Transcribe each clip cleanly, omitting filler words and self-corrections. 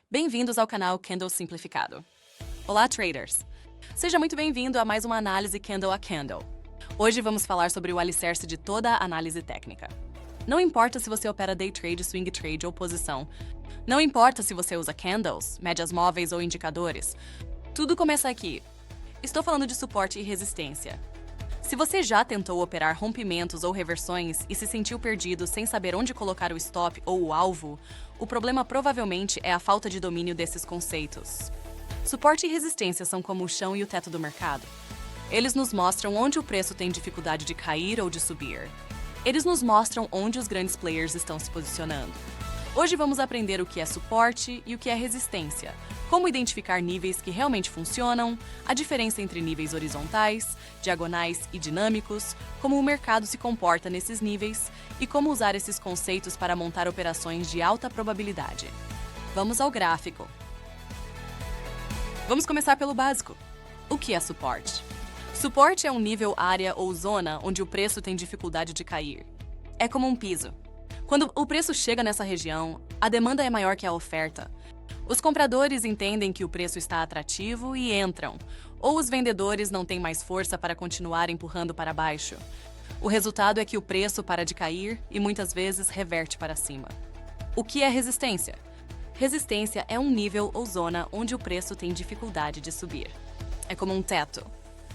Bem-vindos ao canal Candle Simplificado. Olá, traders! Seja muito bem-vindo a mais uma análise Candle a Candle. Hoje vamos falar sobre o alicerce de toda a análise técnica. Não importa se você opera day trade, swing trade ou posição. Não importa se você usa candles, médias móveis ou indicadores. Tudo começa aqui. Estou falando de suporte e resistência. Se você já tentou operar rompimentos ou reversões e se sentiu perdido sem saber onde colocar o stop ou o alvo, o problema provavelmente é a falta de domínio desses conceitos. Suporte e resistência são como o chão e o teto do mercado. Eles nos mostram onde o preço tem dificuldade de cair ou de subir. Eles nos mostram onde os grandes players estão se posicionando. Hoje vamos aprender o que é suporte e o que é resistência, como identificar níveis que realmente funcionam, a diferença entre níveis horizontais, diagonais e dinâmicos, como o mercado se comporta nesses níveis e como usar esses conceitos para montar operações de alta probabilidade. Vamos ao gráfico. Vamos começar pelo básico. O que é suporte? Suporte é um nível, área ou zona onde o preço tem dificuldade de cair. É como um piso. Quando o preço chega nessa região, a demanda é maior que a oferta. Os compradores entendem que o preço está atrativo e entram, ou os vendedores não têm mais força para continuar empurrando para baixo. O resultado é que o preço para de cair e muitas vezes reverte para cima. O que é resistência? Resistência é um nível ou zona onde o preço tem dificuldade de subir. É como um teto.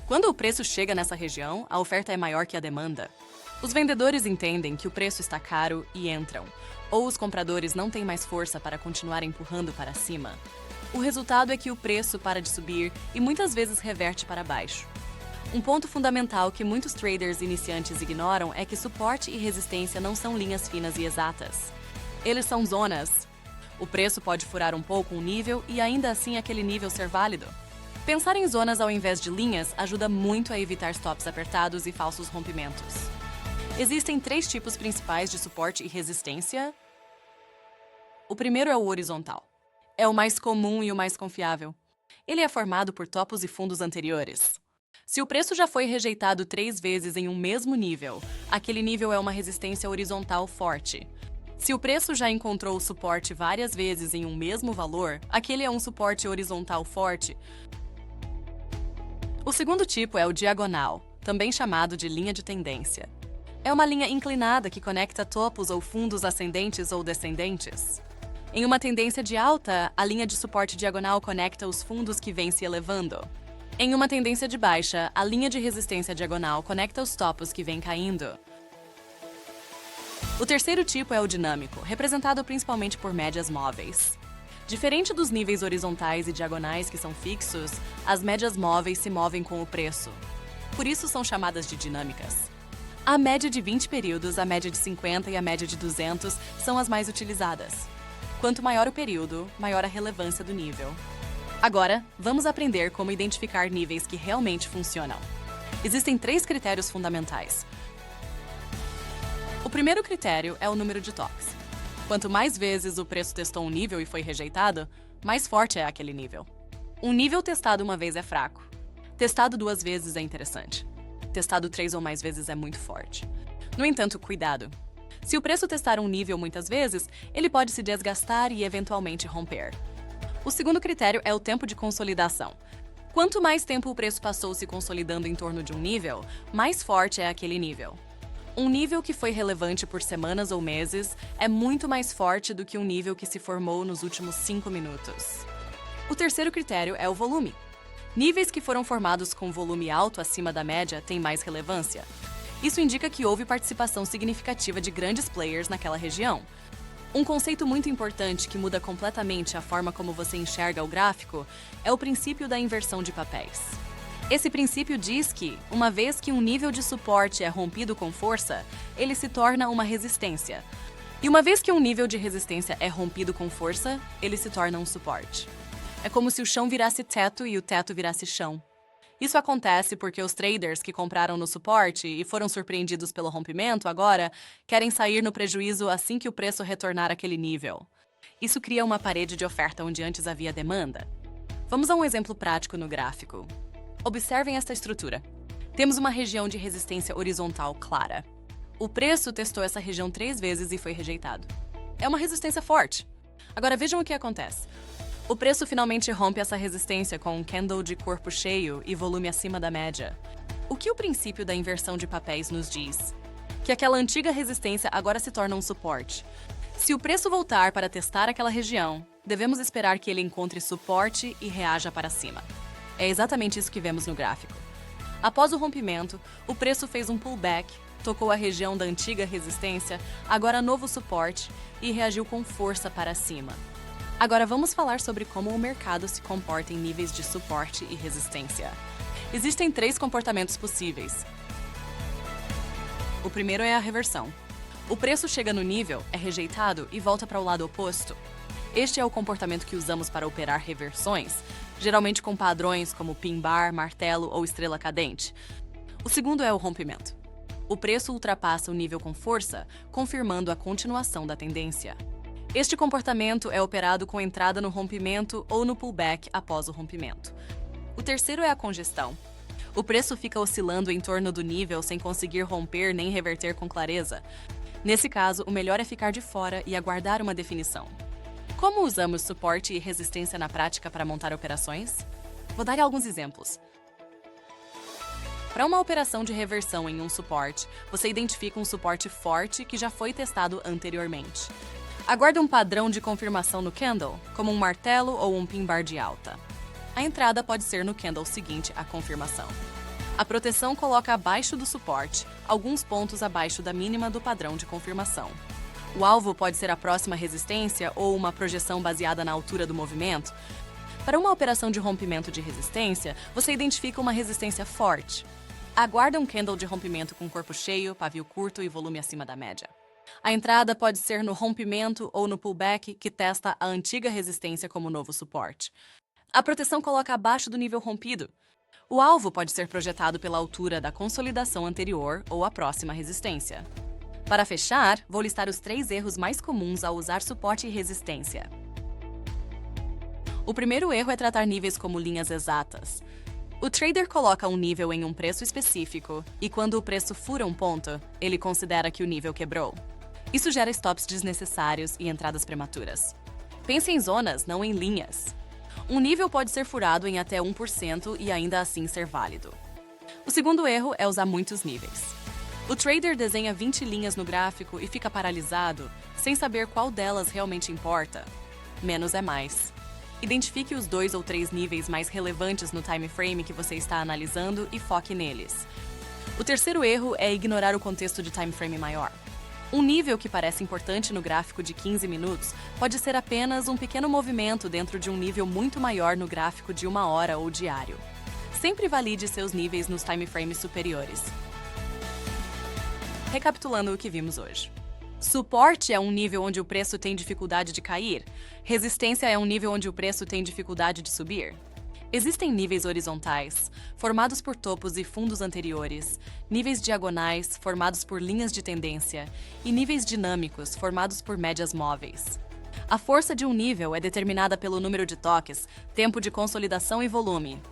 Quando o preço chega nessa região, a oferta é maior que a demanda. Os vendedores entendem que o preço está caro e entram, ou os compradores não têm mais força para continuar empurrando para cima. O resultado é que o preço para de subir e muitas vezes reverte para baixo. Um ponto fundamental que muitos traders iniciantes ignoram é que suporte e resistência não são linhas finas e exatas. Eles são zonas. O preço pode furar um pouco um nível e ainda assim aquele nível ser válido. Pensar em zonas ao invés de linhas ajuda muito a evitar stops apertados e falsos rompimentos. Existem 3 tipos principais de suporte e resistência. O primeiro é o horizontal. É o mais comum e o mais confiável. Ele é formado por topos e fundos anteriores. Se o preço já foi rejeitado 3 vezes em um mesmo nível, aquele nível é uma resistência horizontal forte. Se o preço já encontrou o suporte várias vezes em um mesmo valor, aquele é um suporte horizontal forte. O segundo tipo é o diagonal, também chamado de linha de tendência. É uma linha inclinada que conecta topos ou fundos ascendentes ou descendentes. Em uma tendência de alta, a linha de suporte diagonal conecta os fundos que vêm se elevando. Em uma tendência de baixa, a linha de resistência diagonal conecta os topos que vêm caindo. O terceiro tipo é o dinâmico, representado principalmente por médias móveis. Diferente dos níveis horizontais e diagonais que são fixos, as médias móveis se movem com o preço. Por isso são chamadas de dinâmicas. A média de 20 períodos, a média de 50 e a média de 200 são as mais utilizadas. Quanto maior o período, maior a relevância do nível. Agora, vamos aprender como identificar níveis que realmente funcionam. Existem 3 critérios fundamentais. O primeiro critério é o número de toques. Quanto mais vezes o preço testou um nível e foi rejeitado, mais forte é aquele nível. Um nível testado uma vez é fraco. Testado 2 vezes é interessante. Testado 3 ou mais vezes é muito forte. No entanto, cuidado. Se o preço testar um nível muitas vezes, ele pode se desgastar e eventualmente romper. O segundo critério é o tempo de consolidação. Quanto mais tempo o preço passou se consolidando em torno de um nível, mais forte é aquele nível. Um nível que foi relevante por semanas ou meses é muito mais forte do que um nível que se formou nos últimos 5 minutos. O terceiro critério é o volume. Níveis que foram formados com volume alto acima da média têm mais relevância. Isso indica que houve participação significativa de grandes players naquela região. Um conceito muito importante que muda completamente a forma como você enxerga o gráfico é o princípio da inversão de papéis. Esse princípio diz que, uma vez que um nível de suporte é rompido com força, ele se torna uma resistência. E uma vez que um nível de resistência é rompido com força, ele se torna um suporte. É como se o chão virasse teto e o teto virasse chão. Isso acontece porque os traders que compraram no suporte e foram surpreendidos pelo rompimento agora querem sair no prejuízo assim que o preço retornar àquele nível. Isso cria uma parede de oferta onde antes havia demanda. Vamos a um exemplo prático no gráfico. Observem esta estrutura. Temos uma região de resistência horizontal clara. O preço testou essa região 3 vezes e foi rejeitado. É uma resistência forte. Agora vejam o que acontece. O preço finalmente rompe essa resistência com um candle de corpo cheio e volume acima da média. O que o princípio da inversão de papéis nos diz? Que aquela antiga resistência agora se torna um suporte. Se o preço voltar para testar aquela região, devemos esperar que ele encontre suporte e reaja para cima. É exatamente isso que vemos no gráfico. Após o rompimento, o preço fez um pullback, tocou a região da antiga resistência, agora novo suporte, e reagiu com força para cima. Agora vamos falar sobre como o mercado se comporta em níveis de suporte e resistência. Existem 3 comportamentos possíveis. O primeiro é a reversão. O preço chega no nível, é rejeitado e volta para o lado oposto. Este é o comportamento que usamos para operar reversões, geralmente com padrões como pin bar, martelo ou estrela cadente. O segundo é o rompimento. O preço ultrapassa o nível com força, confirmando a continuação da tendência. Este comportamento é operado com entrada no rompimento ou no pullback após o rompimento. O terceiro é a congestão. O preço fica oscilando em torno do nível sem conseguir romper nem reverter com clareza. Nesse caso, o melhor é ficar de fora e aguardar uma definição. Como usamos suporte e resistência na prática para montar operações? Vou dar alguns exemplos. Para uma operação de reversão em um suporte, você identifica um suporte forte que já foi testado anteriormente. Aguarda um padrão de confirmação no candle, como um martelo ou um pin bar de alta. A entrada pode ser no candle seguinte à confirmação. A proteção coloca abaixo do suporte, alguns pontos abaixo da mínima do padrão de confirmação. O alvo pode ser a próxima resistência ou uma projeção baseada na altura do movimento. Para uma operação de rompimento de resistência, você identifica uma resistência forte. Aguarda um candle de rompimento com corpo cheio, pavio curto e volume acima da média. A entrada pode ser no rompimento ou no pullback, que testa a antiga resistência como novo suporte. A proteção coloca abaixo do nível rompido. O alvo pode ser projetado pela altura da consolidação anterior ou a próxima resistência. Para fechar, vou listar os 3 erros mais comuns ao usar suporte e resistência. O primeiro erro é tratar níveis como linhas exatas. O trader coloca um nível em um preço específico e, quando o preço fura um ponto, ele considera que o nível quebrou. Isso gera stops desnecessários e entradas prematuras. Pense em zonas, não em linhas. Um nível pode ser furado em até 1% e ainda assim ser válido. O segundo erro é usar muitos níveis. O trader desenha 20 linhas no gráfico e fica paralisado, sem saber qual delas realmente importa. Menos é mais. Identifique os 2 ou 3 níveis mais relevantes no time frame que você está analisando e foque neles. O terceiro erro é ignorar o contexto de time frame maior. Um nível que parece importante no gráfico de 15 minutos pode ser apenas um pequeno movimento dentro de um nível muito maior no gráfico de 1 hora ou diário. Sempre valide seus níveis nos time frames superiores. Recapitulando o que vimos hoje. Suporte é um nível onde o preço tem dificuldade de cair. Resistência é um nível onde o preço tem dificuldade de subir. Existem níveis horizontais, formados por topos e fundos anteriores, níveis diagonais, formados por linhas de tendência, e níveis dinâmicos, formados por médias móveis. A força de um nível é determinada pelo número de toques, tempo de consolidação e volume.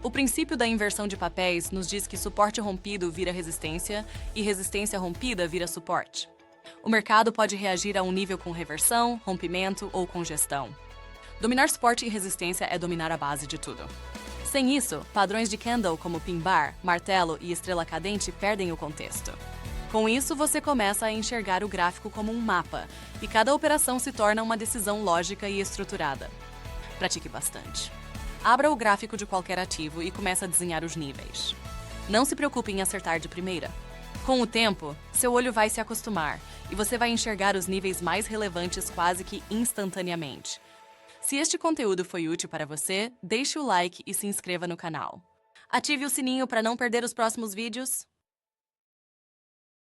O princípio da inversão de papéis nos diz que suporte rompido vira resistência e resistência rompida vira suporte. O mercado pode reagir a um nível com reversão, rompimento ou congestão. Dominar suporte e resistência é dominar a base de tudo. Sem isso, padrões de candle como pin bar, martelo e estrela cadente perdem o contexto. Com isso, você começa a enxergar o gráfico como um mapa, e cada operação se torna uma decisão lógica e estruturada. Pratique bastante. Abra o gráfico de qualquer ativo e comece a desenhar os níveis. Não se preocupe em acertar de primeira. Com o tempo, seu olho vai se acostumar e você vai enxergar os níveis mais relevantes quase que instantaneamente. Se este conteúdo foi útil para você, deixe o like e se inscreva no canal. Ative o sininho para não perder os próximos vídeos.